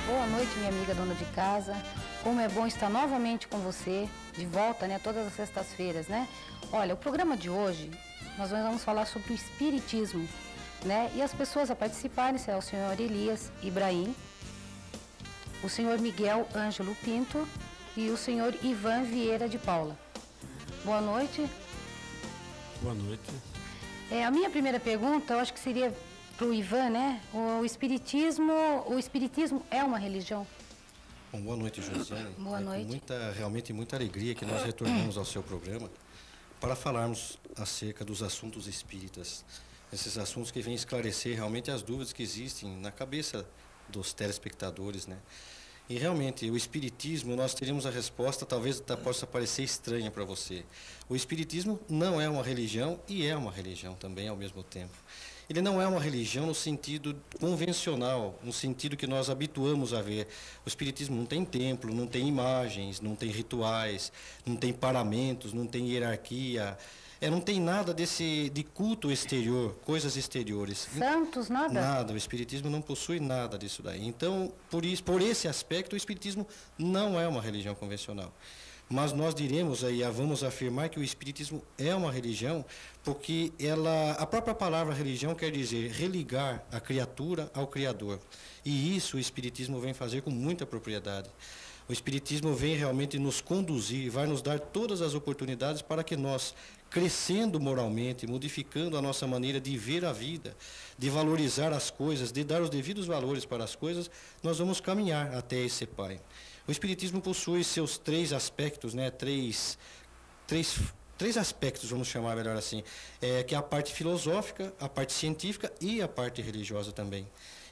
Boa noite, minha amiga dona de casa. Como é bom estar novamente com você, de volta, né, todas as sextas-feiras, né? Olha, o programa de hoje, nós vamos falar sobre o espiritismo, né? E as pessoas a participarem serão o senhor Elias Ibrahim, o senhor Miguel Ângelo Pinto e o senhor Ivan Vieira de Paula. Boa noite. Boa noite. A minha primeira pergunta, eu acho que seria para o Ivan, né? O espiritismo é uma religião? Bom, boa noite, Josiane. Boa noite. Com realmente muita alegria que nós retornamos ao seu programa para falarmos acerca dos assuntos espíritas. Esses assuntos que vêm esclarecer realmente as dúvidas que existem na cabeça dos telespectadores, né? E realmente, o espiritismo, nós teremos a resposta, talvez possa parecer estranha para você. O espiritismo não é uma religião e é uma religião também ao mesmo tempo. Ele não é uma religião no sentido convencional, no sentido que nós habituamos a ver. O espiritismo não tem templo, não tem imagens, não tem rituais, não tem paramentos, não tem hierarquia. Não tem nada de culto exterior, coisas exteriores. Santos, nada? Nada, o espiritismo não possui nada disso daí. Então, por esse aspecto, o espiritismo não é uma religião convencional. Mas nós diremos aí, vamos afirmar que o espiritismo é uma religião, porque a própria palavra religião quer dizer religar a criatura ao Criador. E isso o espiritismo vem fazer com muita propriedade. O espiritismo vem realmente nos conduzir, vai nos dar todas as oportunidades para que nós, crescendo moralmente, modificando a nossa maneira de ver a vida, de valorizar as coisas, de dar os devidos valores para as coisas, nós vamos caminhar até esse Pai. O espiritismo possui seus três aspectos, né? Três aspectos, vamos chamar melhor assim, que é a parte filosófica, a parte científica e a parte religiosa também.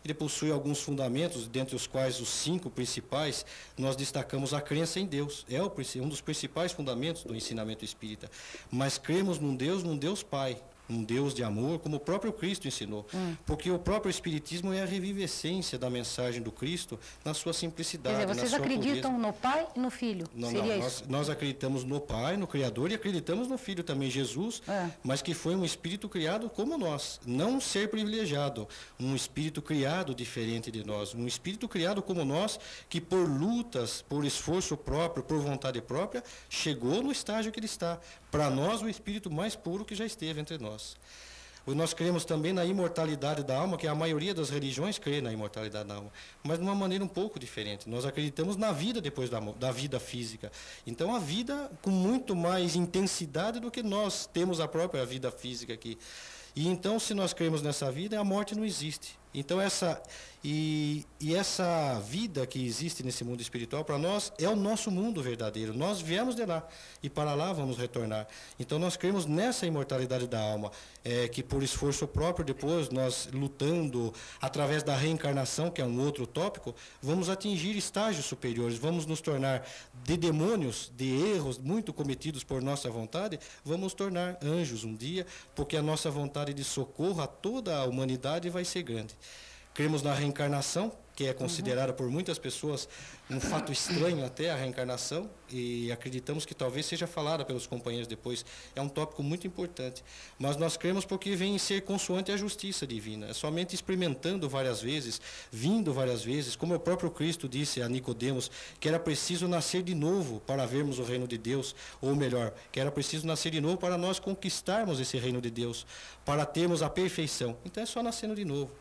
Ele possui alguns fundamentos, dentre os quais os 5 principais, nós destacamos a crença em Deus. É um dos principais fundamentos do ensinamento espírita. Mas cremos num Deus Pai, um Deus de amor, como o próprio Cristo ensinou. Porque o próprio Espiritismo é a revivescência da mensagem do Cristo na sua simplicidade. Quer dizer, vocês acreditam no Pai e no Filho? Nós acreditamos no Pai, no Criador, e acreditamos no Filho também, Jesus, mas que foi um espírito criado como nós. Não um ser privilegiado, um espírito criado diferente de nós. Um espírito criado como nós, que por lutas, por esforço próprio, por vontade própria, chegou no estágio que ele está. Para nós, o espírito mais puro que já esteve entre nós. Nós cremos também na imortalidade da alma, que a maioria das religiões crê na imortalidade da alma, mas de uma maneira um pouco diferente. Nós acreditamos na vida depois da vida física. Então, a vida com muito mais intensidade do que nós temos a própria vida física aqui. E então, se nós cremos nessa vida, a morte não existe. Então, essa vida que existe nesse mundo espiritual, para nós, é o nosso mundo verdadeiro. Nós viemos de lá e para lá vamos retornar. Então, nós cremos nessa imortalidade da alma, que por esforço próprio, depois, nós lutando através da reencarnação, que é um outro tópico, vamos atingir estágios superiores, vamos nos tornar de demônios, de erros muito cometidos por nossa vontade, vamos tornar anjos um dia, porque a nossa vontade de socorro a toda a humanidade vai ser grande. Cremos na reencarnação, que é considerada por muitas pessoas um fato estranho até a reencarnação, e acreditamos que talvez seja falada pelos companheiros depois. É um tópico muito importante. Mas nós cremos porque vem ser consoante a justiça divina. É somente experimentando várias vezes, vindo várias vezes, como o próprio Cristo disse a Nicodemos, que era preciso nascer de novo para vermos o reino de Deus, ou melhor, que era preciso nascer de novo para nós conquistarmos esse reino de Deus, para termos a perfeição. Então é só nascendo de novo.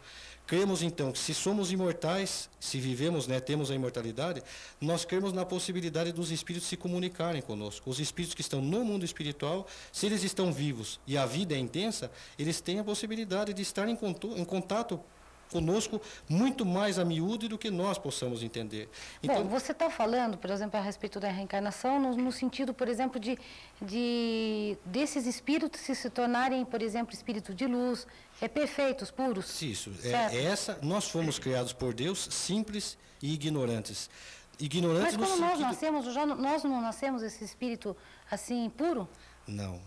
Cremos então que se somos imortais, se vivemos, temos a imortalidade, nós cremos na possibilidade dos espíritos se comunicarem conosco. Os espíritos que estão no mundo espiritual, se eles estão vivos e a vida é intensa, eles têm a possibilidade de estar em contato conosco muito mais a miúdo do que nós possamos entender. Então, bom, você está falando, por exemplo, a respeito da reencarnação, no sentido, por exemplo, desses espíritos se tornarem, por exemplo, espíritos de luz, perfeitos, puros. Isso, nós fomos criados por Deus simples e ignorantes. Mas quando nós nascemos, nós não nascemos esse espírito assim puro? Não.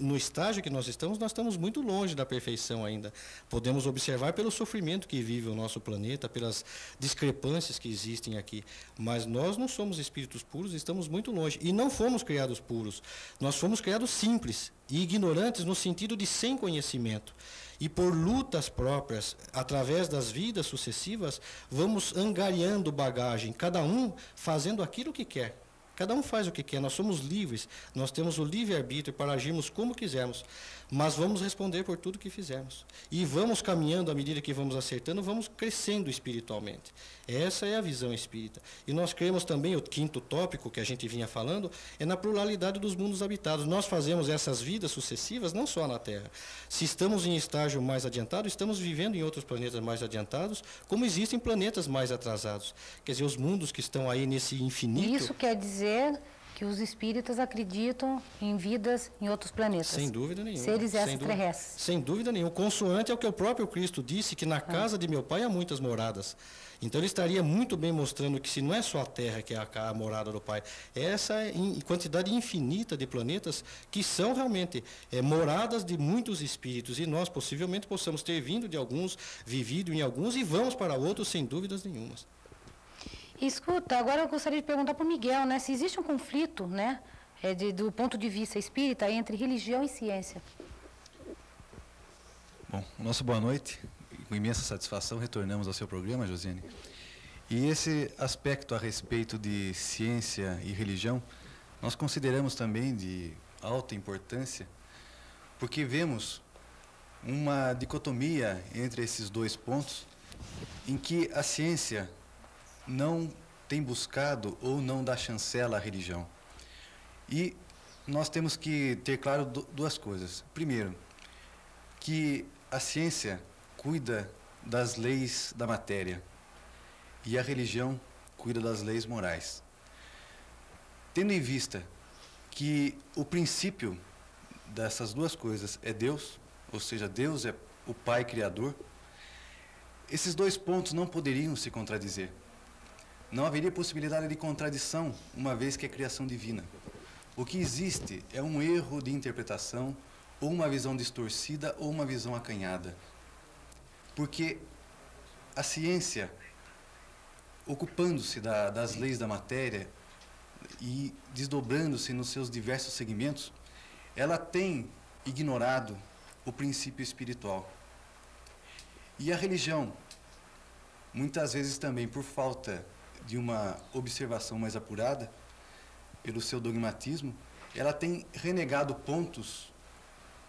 No estágio que nós estamos muito longe da perfeição ainda. Podemos observar pelo sofrimento que vive o nosso planeta, pelas discrepâncias que existem aqui. Mas nós não somos espíritos puros, estamos muito longe. E não fomos criados puros. Nós fomos criados simples e ignorantes no sentido de sem conhecimento. E por lutas próprias, através das vidas sucessivas, vamos angariando bagagem, cada um fazendo aquilo que quer. Cada um faz o que quer, nós somos livres, nós temos o livre-arbítrio para agirmos como quisermos, mas vamos responder por tudo que fizermos. E vamos caminhando, à medida que vamos acertando, vamos crescendo espiritualmente. Essa é a visão espírita. E nós cremos também, o quinto tópico que a gente vinha falando, é na pluralidade dos mundos habitados. Nós fazemos essas vidas sucessivas não só na Terra. Se estamos em estágio mais adiantado, estamos vivendo em outros planetas mais adiantados, como existem planetas mais atrasados. Quer dizer, os mundos que estão aí nesse infinito... Isso quer dizer que os espíritas acreditam em vidas em outros planetas. Sem dúvida nenhuma. Seres extraterrestres. Sem dúvida nenhuma. Consoante ao que o próprio Cristo disse, que na casa de meu pai há muitas moradas. Então ele estaria muito bem mostrando que se não é só a Terra que é a morada do Pai, essa quantidade infinita de planetas que são realmente moradas de muitos espíritos. E nós possivelmente possamos ter vindo de alguns, vivido em alguns e vamos para outros sem dúvidas nenhumas. Escuta, agora eu gostaria de perguntar para o Miguel, né, se existe um conflito, né, do ponto de vista espírita, entre religião e ciência. Bom, nosso boa noite. Com imensa satisfação retornamos ao seu programa, Josiane. E esse aspecto a respeito de ciência e religião, nós consideramos também de alta importância, porque vemos uma dicotomia entre esses dois pontos, em que a ciência não tem buscado ou não dá chancela à religião. E nós temos que ter claro duas coisas. Primeiro, que a ciência cuida das leis da matéria e a religião cuida das leis morais. Tendo em vista que o princípio dessas duas coisas é Deus, ou seja, Deus é o Pai Criador, esses dois pontos não poderiam se contradizer. Não haveria possibilidade de contradição, uma vez que é criação divina. O que existe é um erro de interpretação, ou uma visão distorcida, ou uma visão acanhada. Porque a ciência, ocupando-se das leis da matéria e desdobrando-se nos seus diversos segmentos, ela tem ignorado o princípio espiritual. E a religião, muitas vezes também por falta de uma observação mais apurada, pelo seu dogmatismo, ela tem renegado pontos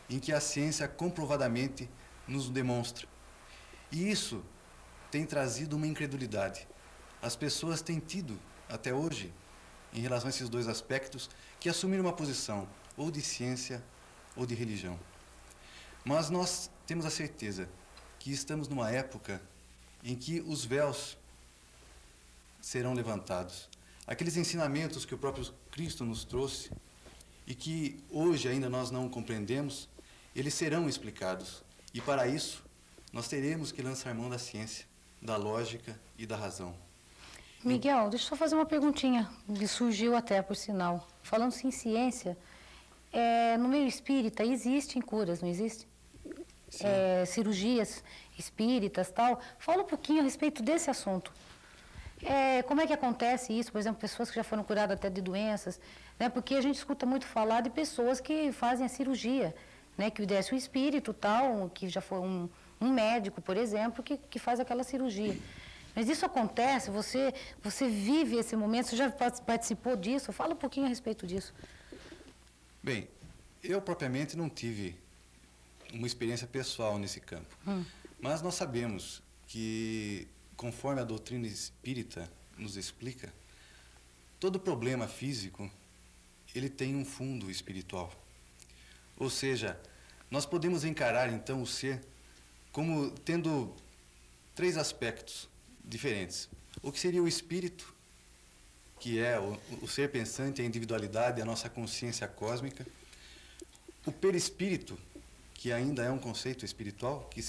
em que a ciência comprovadamente nos demonstra. E isso tem trazido uma incredulidade. As pessoas têm tido, até hoje, em relação a esses dois aspectos, que assumir uma posição ou de ciência ou de religião. Mas nós temos a certeza que estamos numa época em que os véus serão levantados. Aqueles ensinamentos que o próprio Cristo nos trouxe e que hoje ainda nós não compreendemos, eles serão explicados. E para isso, nós teremos que lançar mão da ciência, da lógica e da razão. Miguel, deixa eu só fazer uma perguntinha, que surgiu até, por sinal. Falando-se em ciência, no meio espírita existem curas, não existe? Cirurgias espíritas, tal. Fala um pouquinho a respeito desse assunto. Como é que acontece isso? Por exemplo, pessoas que já foram curadas até de doenças, né? Porque a gente escuta muito falar de pessoas que fazem a cirurgia, né? Que desce o espírito, tal, que já foi um médico, por exemplo, que faz aquela cirurgia. Mas isso acontece? Você vive esse momento? Você já participou disso? Fala um pouquinho a respeito disso. Bem, eu propriamente não tive uma experiência pessoal nesse campo. Mas nós sabemos que, conforme a doutrina espírita nos explica, todo problema físico, ele tem um fundo espiritual. Ou seja, nós podemos encarar então o ser como tendo três aspectos diferentes. O que seria o espírito, que é o ser pensante, a individualidade, a nossa consciência cósmica. O perispírito, que ainda é um conceito espiritual, que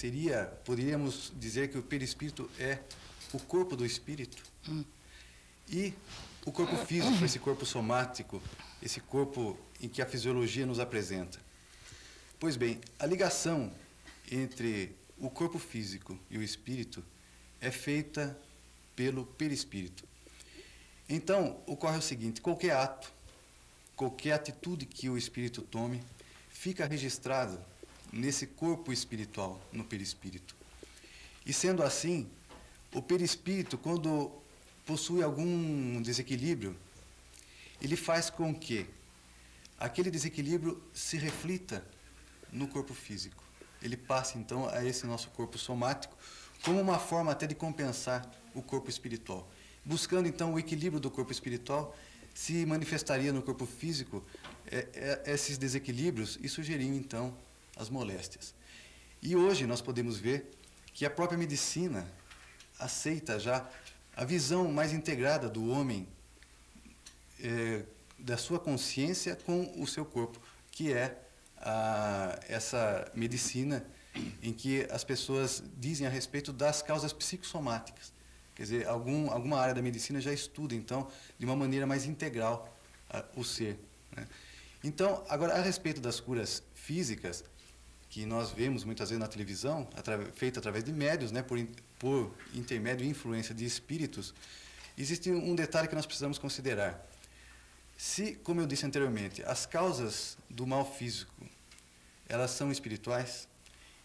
poderíamos dizer que o perispírito é o corpo do espírito. e o corpo físico, esse corpo somático, esse corpo em que a fisiologia nos apresenta. Pois bem, a ligação entre o corpo físico e o espírito é feita pelo perispírito. Então, ocorre o seguinte: qualquer ato, qualquer atitude que o espírito tome, fica registrado nesse corpo espiritual, no perispírito. E sendo assim, o perispírito, quando possui algum desequilíbrio, ele faz com que aquele desequilíbrio se reflita no corpo físico. Ele passa, então, a esse nosso corpo somático como uma forma até de compensar o corpo espiritual. Buscando, então, o equilíbrio do corpo espiritual, se manifestaria no corpo físico esses desequilíbrios e sugeriam, então, as moléstias. E hoje nós podemos ver que a própria medicina aceita já a visão mais integrada do homem, da sua consciência com o seu corpo, que é essa medicina em que as pessoas dizem a respeito das causas psicossomáticas. Quer dizer, alguma área da medicina já estuda, então, de uma maneira mais integral o ser, né? Então, agora, a respeito das curas físicas, que nós vemos muitas vezes na televisão, feita através de médiuns, né, por intermédio e influência de espíritos, existe um detalhe que nós precisamos considerar. Se, como eu disse anteriormente, as causas do mal físico, elas são espirituais,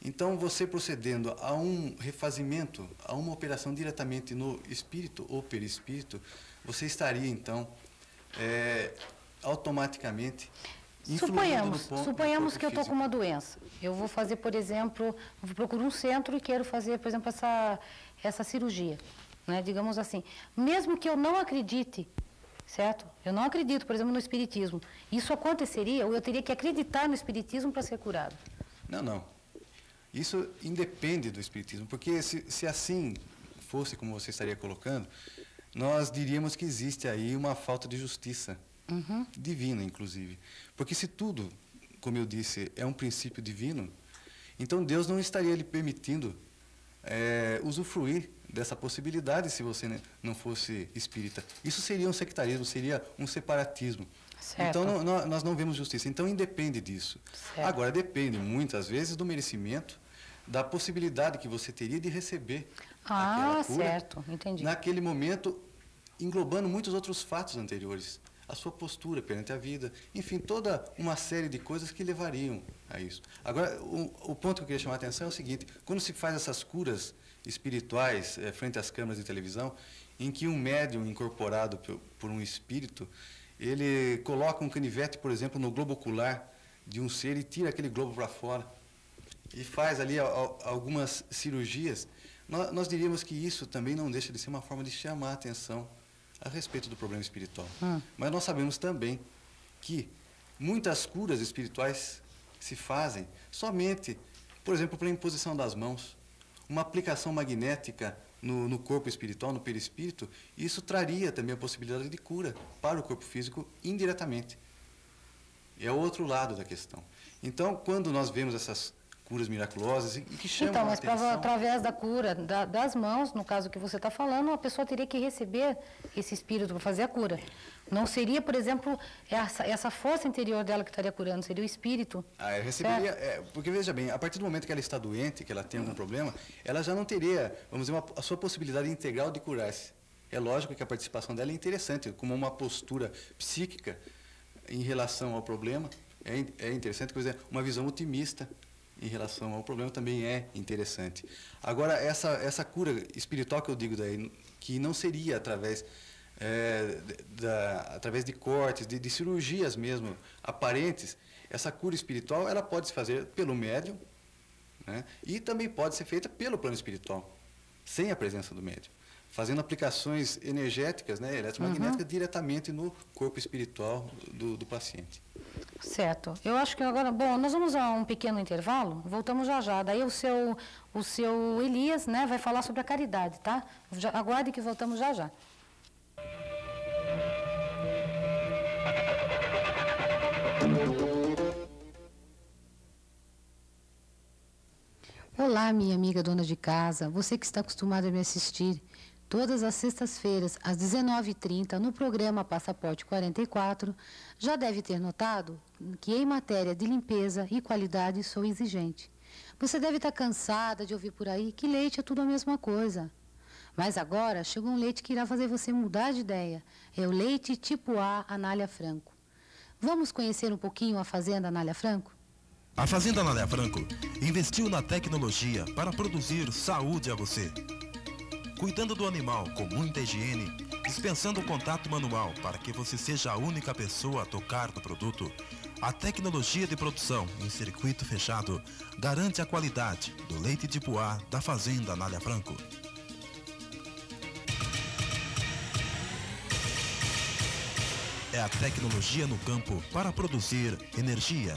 então você procedendo a um refazimento, a uma operação diretamente no espírito ou perispírito, você estaria, então, automaticamente Suponhamos que eu estou com uma doença. Eu vou fazer, por exemplo, procuro um centro e quero fazer, por exemplo, essa cirurgia, né? Digamos assim. Mesmo que eu não acredite, certo? Eu não acredito, por exemplo, no espiritismo. Isso aconteceria ou eu teria que acreditar no espiritismo para ser curado? Não. Isso independe do espiritismo, porque se assim fosse como você estaria colocando, nós diríamos que existe aí uma falta de justiça. Divina, inclusive. Porque se tudo, como eu disse, é um princípio divino, então Deus não estaria lhe permitindo usufruir dessa possibilidade se você não fosse espírita. Isso seria um sectarismo, seria um separatismo. Certo. Então nós não vemos justiça. Então independe disso. Certo. Agora, depende muitas vezes do merecimento, da possibilidade que você teria de receber aquela cura, certo. Entendi. Naquele momento, englobando muitos outros fatos anteriores. A sua postura perante a vida, enfim, toda uma série de coisas que levariam a isso. Agora, o ponto que eu queria chamar a atenção é o seguinte: quando se faz essas curas espirituais frente às câmeras de televisão, em que um médium incorporado por um espírito, ele coloca um canivete, por exemplo, no globo ocular de um ser e tira aquele globo para fora, e faz ali algumas cirurgias, nós diríamos que isso também não deixa de ser uma forma de chamar a atenção a respeito do problema espiritual. Mas nós sabemos também que muitas curas espirituais se fazem somente, por exemplo, pela imposição das mãos, uma aplicação magnética no corpo espiritual, no perispírito. Isso traria também a possibilidade de cura para o corpo físico indiretamente. É o outro lado da questão. Então, quando nós vemos essas curas miraculosas e que chamam a atenção... Então, mas através da cura das mãos, no caso que você está falando, a pessoa teria que receber esse espírito para fazer a cura. Não seria, por exemplo, essa força interior dela que estaria curando, seria o espírito. Eu receberia... porque, veja bem, a partir do momento que ela está doente, que ela tem algum problema, ela já não teria, vamos dizer, a sua possibilidade integral de curar-se. É lógico que a participação dela é interessante, como uma postura psíquica em relação ao problema. É interessante, quer dizer, uma visão otimista em relação ao problema também é interessante. Agora, essa cura espiritual que eu digo daí, que não seria através de cortes, de cirurgias mesmo aparentes, essa cura espiritual ela pode se fazer pelo médium, né? E também pode ser feita pelo plano espiritual, sem a presença do médium, fazendo aplicações energéticas, né, eletromagnéticas, diretamente no corpo espiritual do paciente. Certo. Eu acho que agora, bom, nós vamos a um pequeno intervalo, voltamos já já. Daí o seu Elias, né, vai falar sobre a caridade, tá? Aguarde que voltamos já já. Olá, minha amiga dona de casa, você que está acostumada a me assistir todas as sextas-feiras, às 19h30, no programa Passaporte 44, já deve ter notado que em matéria de limpeza e qualidade sou exigente. Você deve estar cansada de ouvir por aí que leite é tudo a mesma coisa. Mas agora chegou um leite que irá fazer você mudar de ideia. É o leite tipo A Anália Franco. Vamos conhecer um pouquinho a Fazenda Anália Franco? A Fazenda Anália Franco investiu na tecnologia para produzir saúde a você. Cuidando do animal com muita higiene, dispensando o contato manual para que você seja a única pessoa a tocar no produto, a tecnologia de produção em circuito fechado garante a qualidade do leite tipo A da Fazenda Anália Franco. É a tecnologia no campo para produzir energia.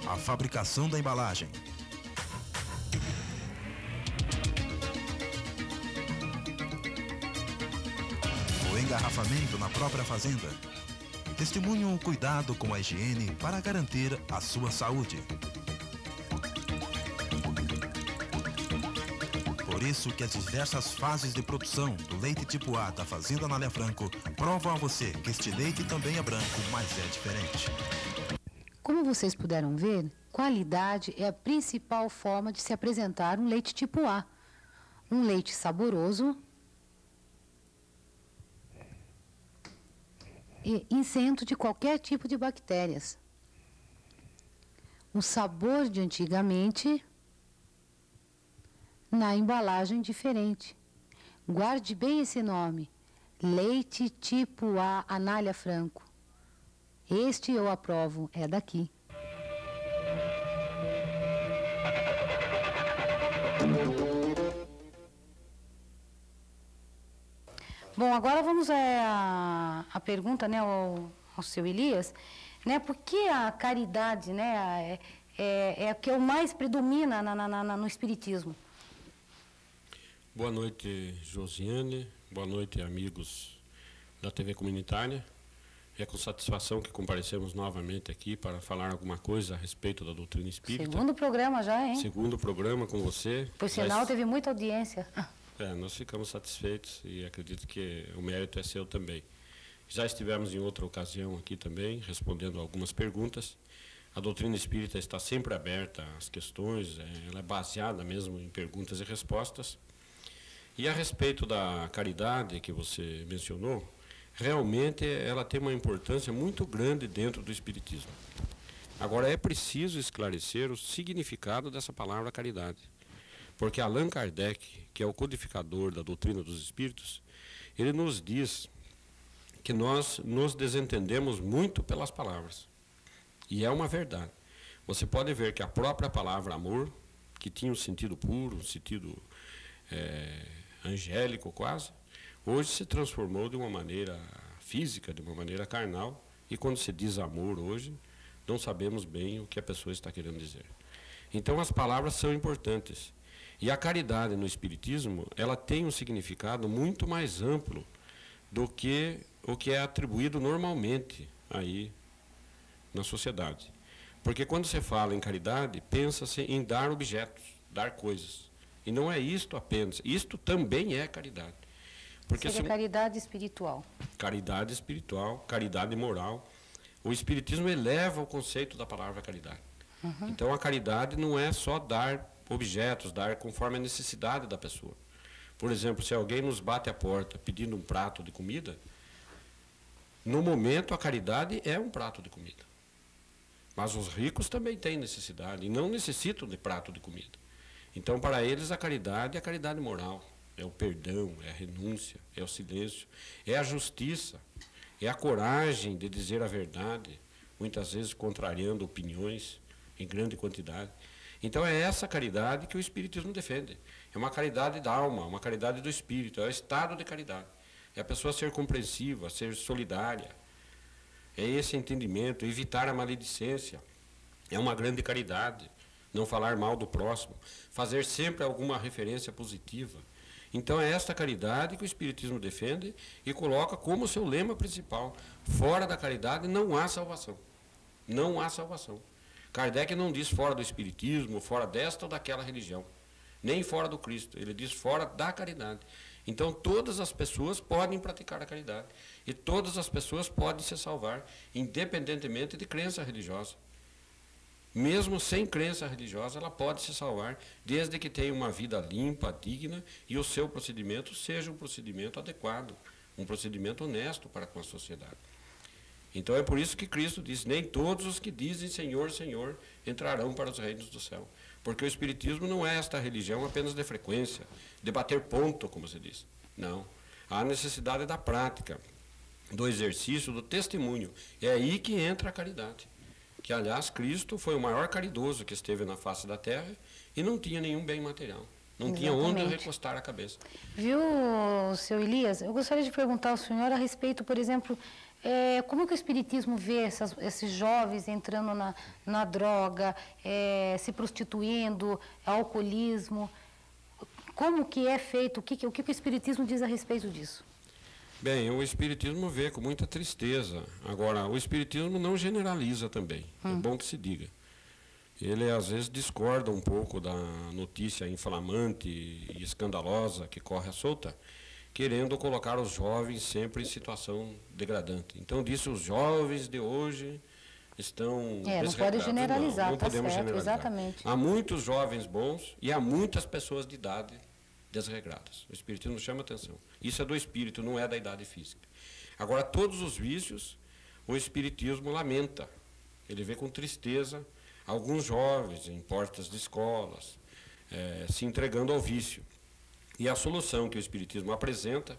A fabricação da embalagem. O engarrafamento na própria fazenda. Testemunho o cuidado com a higiene para garantir a sua saúde. Por isso que as diversas fases de produção do leite tipo A da Fazenda Anália Franco provam a você que este leite também é branco, mas é diferente. Como vocês puderam ver, qualidade é a principal forma de se apresentar um leite tipo A. Um leite saboroso e isento de qualquer tipo de bactérias. O sabor de antigamente na embalagem diferente. Guarde bem esse nome, leite tipo A Anália Franco. Este eu aprovo, é daqui. Bom, agora vamos à pergunta, né, ao seu Elias, né, por que a caridade, né, é o que mais predomina no Espiritismo? Boa noite, Josiane. Boa noite, amigos da TV Comunitária. É com satisfação que comparecemos novamente aqui para falar alguma coisa a respeito da doutrina espírita. Segundo programa já, hein? Segundo programa com você. Por sinal, teve muita audiência. Nós ficamos satisfeitos e acredito que o mérito é seu também. Já estivemos em outra ocasião aqui também, respondendo algumas perguntas. A doutrina espírita está sempre aberta às questões, ela é baseada mesmo em perguntas e respostas. E a respeito da caridade que você mencionou, realmente ela tem uma importância muito grande dentro do Espiritismo. Agora, é preciso esclarecer o significado dessa palavra caridade. Porque Allan Kardec, que é o codificador da doutrina dos Espíritos, ele nos diz que nós nos desentendemos muito pelas palavras. E é uma verdade. Você pode ver que a própria palavra amor, que tinha um sentido puro, um sentido angélico quase, hoje se transformou de uma maneira física, de uma maneira carnal, e quando se diz amor hoje, não sabemos bem o que a pessoa está querendo dizer. Então as palavras são importantes. E a caridade no Espiritismo, ela tem um significado muito mais amplo do que o que é atribuído normalmente aí na sociedade. Porque quando se fala em caridade, pensa-se em dar objetos, dar coisas. E não é isto apenas, isto também é caridade. Porque seria caridade espiritual. Caridade espiritual, caridade moral. O Espiritismo eleva o conceito da palavra caridade. Uhum. Então a caridade não é só dar objetos, dar conforme a necessidade da pessoa. Por exemplo, se alguém nos bate a porta pedindo um prato de comida, no momento a caridade é um prato de comida. Mas os ricos também têm necessidade e não necessitam de prato de comida. Então, para eles, a caridade é a caridade moral, é o perdão, é a renúncia, é o silêncio, é a justiça, é a coragem de dizer a verdade, muitas vezes contrariando opiniões em grande quantidade. Então, é essa caridade que o Espiritismo defende. É uma caridade da alma, uma caridade do espírito, é o estado de caridade. É a pessoa ser compreensiva, ser solidária. É esse entendimento, evitar a maledicência. É uma grande caridade. Não falar mal do próximo, fazer sempre alguma referência positiva. Então é esta caridade que o Espiritismo defende e coloca como seu lema principal. Fora da caridade não há salvação. Não há salvação. Kardec não diz fora do Espiritismo, fora desta ou daquela religião. nem fora do Cristo. Ele diz fora da caridade. Então, todas as pessoas podem praticar a caridade. E todas as pessoas podem se salvar, independentemente de crença religiosa. Mesmo sem crença religiosa, ela pode se salvar, desde que tenha uma vida limpa, digna, e o seu procedimento seja um procedimento adequado, um procedimento honesto para com a sociedade. Então é por isso que Cristo diz, nem todos os que dizem Senhor, Senhor, entrarão para os reinos do céu. Porque o Espiritismo não é esta religião apenas de frequência, de bater ponto, como se diz. Não. Há necessidade da prática, do exercício, do testemunho. É aí que entra a caridade. Que, aliás, Cristo foi o maior caridoso que esteve na face da terra e não tinha nenhum bem material. Não tinha onde recostar a cabeça. Viu, seu Elias? Eu gostaria de perguntar ao senhor a respeito, por exemplo, como que o Espiritismo vê esses jovens entrando na droga, se prostituindo, alcoolismo? Como que é feito? O que o Espiritismo diz a respeito disso? Bem, o Espiritismo vê com muita tristeza. Agora, o Espiritismo não generaliza também, é bom que se diga. Ele, às vezes, discorda um pouco da notícia inflamante e escandalosa que corre à solta, querendo colocar os jovens sempre em situação degradante. Então, disso, os jovens de hoje estão não pode generalizar, não podemos certo, generalizar. Exatamente. Há muitos jovens bons e há muitas pessoas de idade desregradas. O Espiritismo chama atenção. Isso é do espírito, não é da idade física. Agora, todos os vícios, o Espiritismo lamenta. Ele vê com tristeza alguns jovens em portas de escolas se entregando ao vício. E a solução que o Espiritismo apresenta,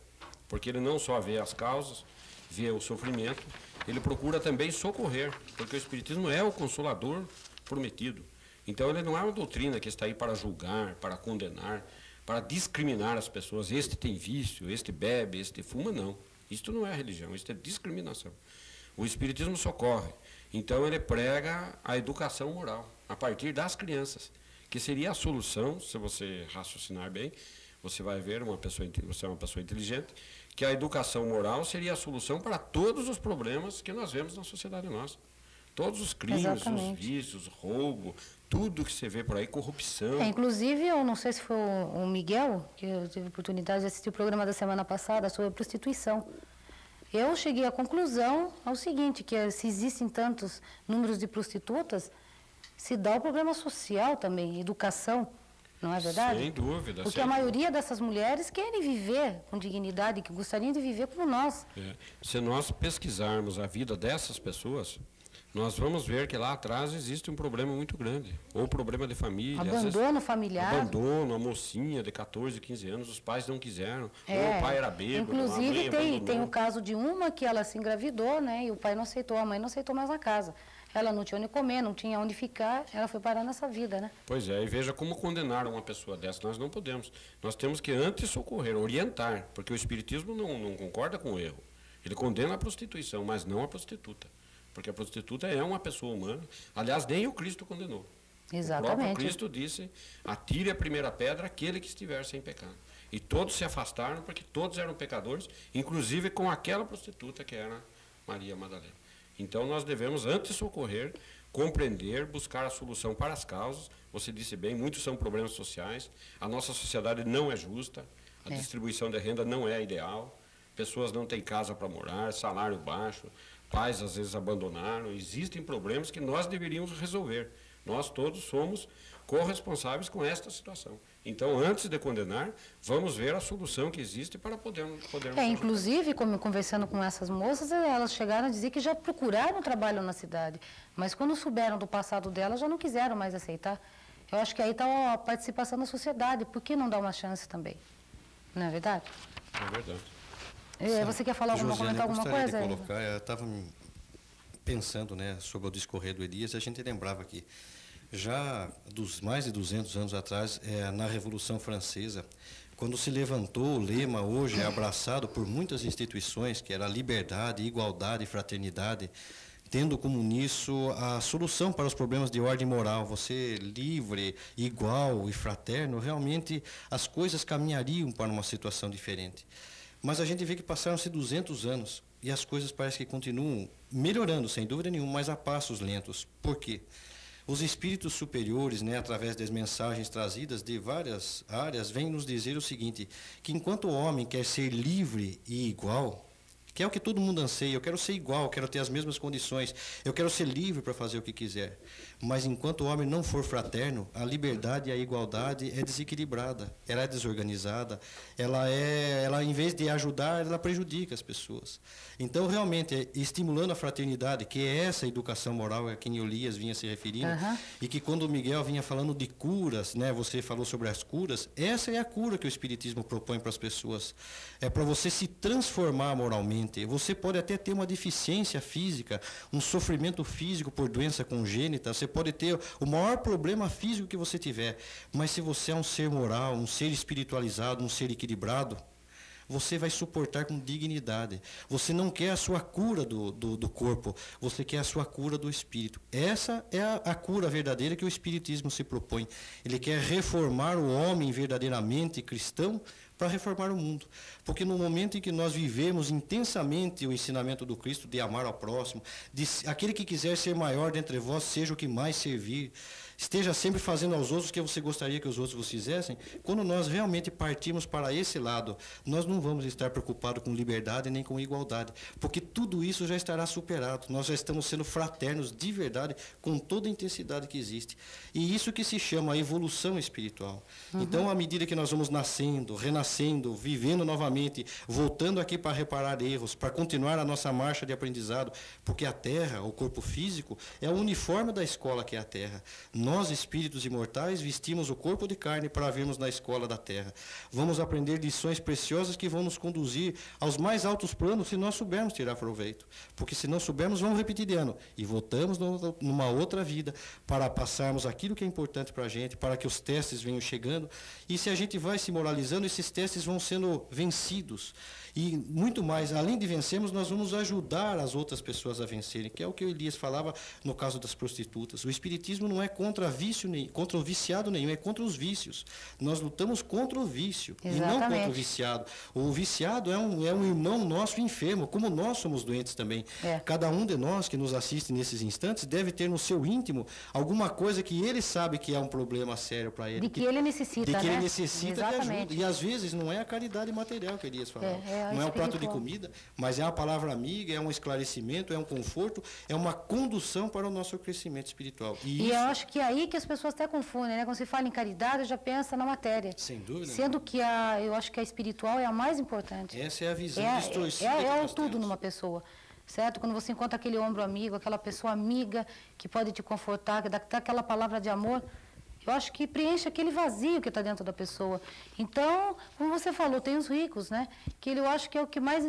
porque ele não só vê as causas, vê o sofrimento, ele procura também socorrer, porque o Espiritismo é o consolador prometido. Então, ele não é uma doutrina que está aí para julgar, para condenar, para discriminar as pessoas. Este tem vício, este bebe, este fuma, não. Isto não é religião, isto é discriminação. O Espiritismo socorre. Então, ele prega a educação moral, a partir das crianças, que seria a solução, se você raciocinar bem, você vai ver, você é uma pessoa inteligente, que a educação moral seria a solução para todos os problemas que nós vemos na sociedade nossa. Todos os crimes, os vícios, roubo, tudo que você vê por aí, corrupção. Inclusive, eu não sei se foi o Miguel, que eu tive a oportunidade de assistir o programa da semana passada sobre prostituição. Eu cheguei à conclusão ao seguinte, que se existem tantos números de prostitutas, se dá o problema social também, educação, não é verdade? Sem dúvida. Porque a maioria dessas mulheres querem viver com dignidade, que gostariam de viver como nós. Se nós pesquisarmos a vida dessas pessoas, nós vamos ver que lá atrás existe um problema muito grande. Ou problema de família. Abandono familiar. Abandono, a mocinha de 14, 15 anos, os pais não quiseram. Ou o pai era bêbado, inclusive, a mãe tem o caso de uma que ela se engravidou, né? E o pai não aceitou, a mãe não aceitou mais na casa. Ela não tinha onde comer, não tinha onde ficar, ela foi parar nessa vida, né? Pois é, e veja como condenaram uma pessoa dessa. Nós não podemos. Nós temos que antes socorrer, orientar, porque o Espiritismo não concorda com o erro. Ele condena a prostituição, mas não a prostituta. Porque a prostituta é uma pessoa humana. Aliás, nem o Cristo condenou. Exatamente. O próprio Cristo disse, atire a primeira pedra aquele que estiver sem pecado. E todos se afastaram porque todos eram pecadores, inclusive com aquela prostituta que era Maria Madalena. Então nós devemos antes socorrer, compreender, buscar a solução para as causas. Você disse bem, muitos são problemas sociais. A nossa sociedade não é justa, a distribuição de renda não é ideal, pessoas não têm casa para morar, salário baixo, pais às vezes abandonaram. Existem problemas que nós deveríamos resolver. Nós todos somos corresponsáveis com esta situação. Então, antes de condenar, vamos ver a solução que existe para podermos inclusive, como conversando com essas moças, elas chegaram a dizer que já procuraram trabalho na cidade, mas quando souberam do passado delas, já não quiseram mais aceitar. Eu acho que aí está a participação da sociedade. Por que não dar uma chance também? Não é verdade? É verdade. Você quer falar comentar alguma coisa? Eu estava pensando, né, sobre o discorrer do Elias, e a gente lembrava que já dos mais de 200 anos atrás, na Revolução Francesa, quando se levantou o lema, hoje é abraçado por muitas instituições, que era liberdade, igualdade e fraternidade, tendo como nisso a solução para os problemas de ordem moral, você livre, igual e fraterno, realmente as coisas caminhariam para uma situação diferente. Mas a gente vê que passaram-se 200 anos e as coisas parecem que continuam melhorando, sem dúvida nenhuma, mas a passos lentos. Por quê? Os espíritos superiores, né, através das mensagens trazidas de várias áreas, vêm nos dizer o seguinte, que enquanto o homem quer ser livre e igual, que é o que todo mundo anseia, eu quero ser igual, eu quero ter as mesmas condições, eu quero ser livre para fazer o que quiser. Mas enquanto o homem não for fraterno, a liberdade e a igualdade é desequilibrada, ela é desorganizada, ela em vez de ajudar, ela prejudica as pessoas. Então, realmente, estimulando a fraternidade, que é essa educação moral a quem Elias vinha se referindo, e que quando o Miguel vinha falando de curas, né, você falou sobre as curas, essa é a cura que o Espiritismo propõe para as pessoas. É para você se transformar moralmente. Você pode até ter uma deficiência física, um sofrimento físico por doença congênita, você pode ter o maior problema físico que você tiver, mas se você é um ser moral, um ser espiritualizado, um ser equilibrado, você vai suportar com dignidade. Você não quer a sua cura do corpo, você quer a sua cura do espírito. Essa é a cura verdadeira que o Espiritismo se propõe. Ele quer reformar o homem verdadeiramente cristão para reformar o mundo. Porque no momento em que nós vivemos intensamente o ensinamento do Cristo de amar ao próximo, de aquele que quiser ser maior dentre vós, seja o que mais servir, esteja sempre fazendo aos outros o que você gostaria que os outros vos fizessem, quando nós realmente partimos para esse lado, nós não vamos estar preocupados com liberdade nem com igualdade, porque tudo isso já estará superado. Nós já estamos sendo fraternos de verdade, com toda a intensidade que existe. E isso que se chama a evolução espiritual. Então, à medida que nós vamos nascendo, renascendo, vivendo novamente, voltando aqui para reparar erros, para continuar a nossa marcha de aprendizado, porque a Terra, o corpo físico, é o uniforme da escola que é a Terra. Nós, espíritos imortais, vestimos o corpo de carne para virmos na escola da Terra. Vamos aprender lições preciosas que vão nos conduzir aos mais altos planos se nós soubermos tirar proveito. Porque se não soubermos, vamos repetir de ano. E voltamos numa outra vida para passarmos aquilo que é importante para a gente, para que os testes venham chegando. E se a gente vai se moralizando, esses testes vão sendo vencidos. E muito mais, além de vencermos, nós vamos ajudar as outras pessoas a vencerem, que é o que o Elias falava no caso das prostitutas. O Espiritismo não é contra o viciado nenhum, é contra os vícios. Nós lutamos contra o vício. Exatamente. E não contra o viciado. O viciado é um irmão nosso enfermo, como nós somos doentes também. Cada um de nós que nos assiste nesses instantes deve ter no seu íntimo alguma coisa que ele sabe que é um problema sério para ele. De que ele necessita, de que né? ele necessita de ajuda. E às vezes não é a caridade material que Elias falava. Não é um prato de comida, mas é uma palavra amiga, é um esclarecimento, é um conforto, é uma condução para o nosso crescimento espiritual. E eu acho que é aí que as pessoas até confundem, né? Quando se fala em caridade, já pensa na matéria. Sem dúvida. Sendo que eu acho que a espiritual é a mais importante. Essa é a visão distorcida. É o tudo numa pessoa. Certo? Quando você encontra aquele ombro amigo, aquela pessoa amiga que pode te confortar, que dá aquela palavra de amor, eu acho que preenche aquele vazio que está dentro da pessoa. Então, como você falou, tem os ricos, né? Que eu acho que é o que mais